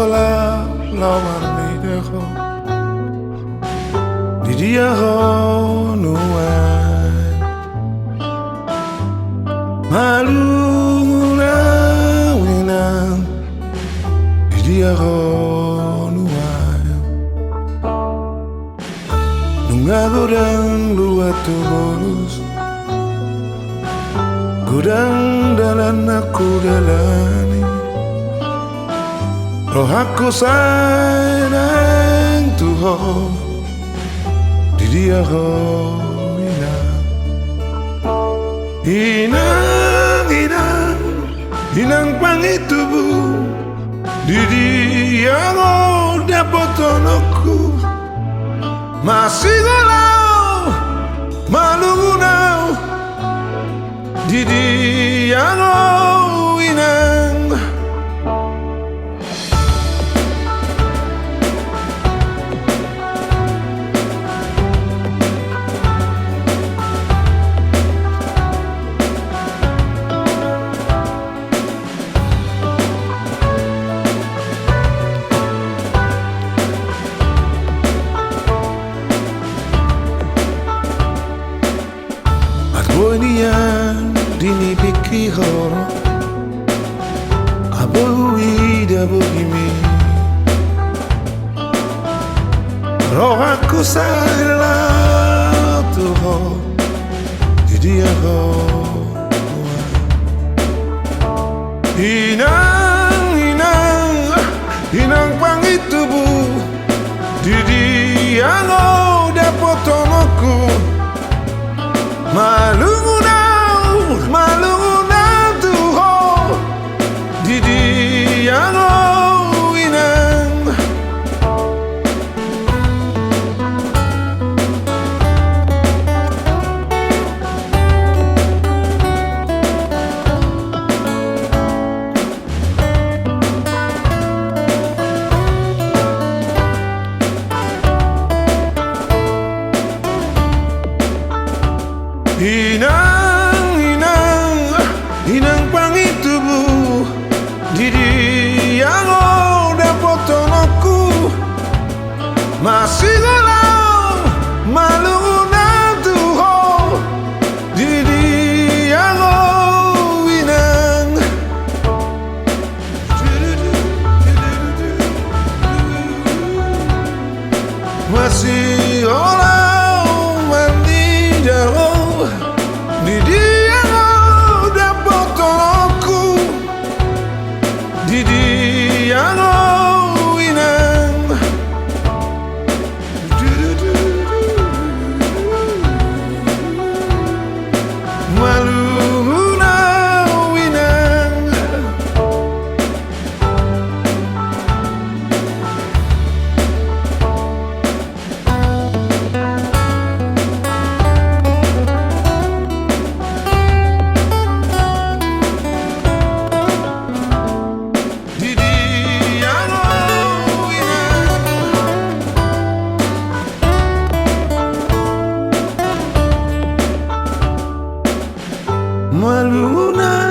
sola la marmi dejo di dia ho nuan malu na winang di dia ho nuan nunga godang lua tu bonus godang dalan aku dalani roh aku sayang Tuhan di dia ho inang pangitubu di dia ho dapat tonoku masih galau malungunau di dia ho inang Nian dini biki horo abu ida bugimi roh aku salah Tuhan di dia ho inang pangitubu di dia ho dapat tonoku malungunau Tuhan di dia ho inang inang pangitubu di dia ho dapat tonoku masih galau malungunau Tuhan di dia ho inang masih galau mandi jauh di dia ho dapat tonoku di dia ho inang malungunau inang malungunau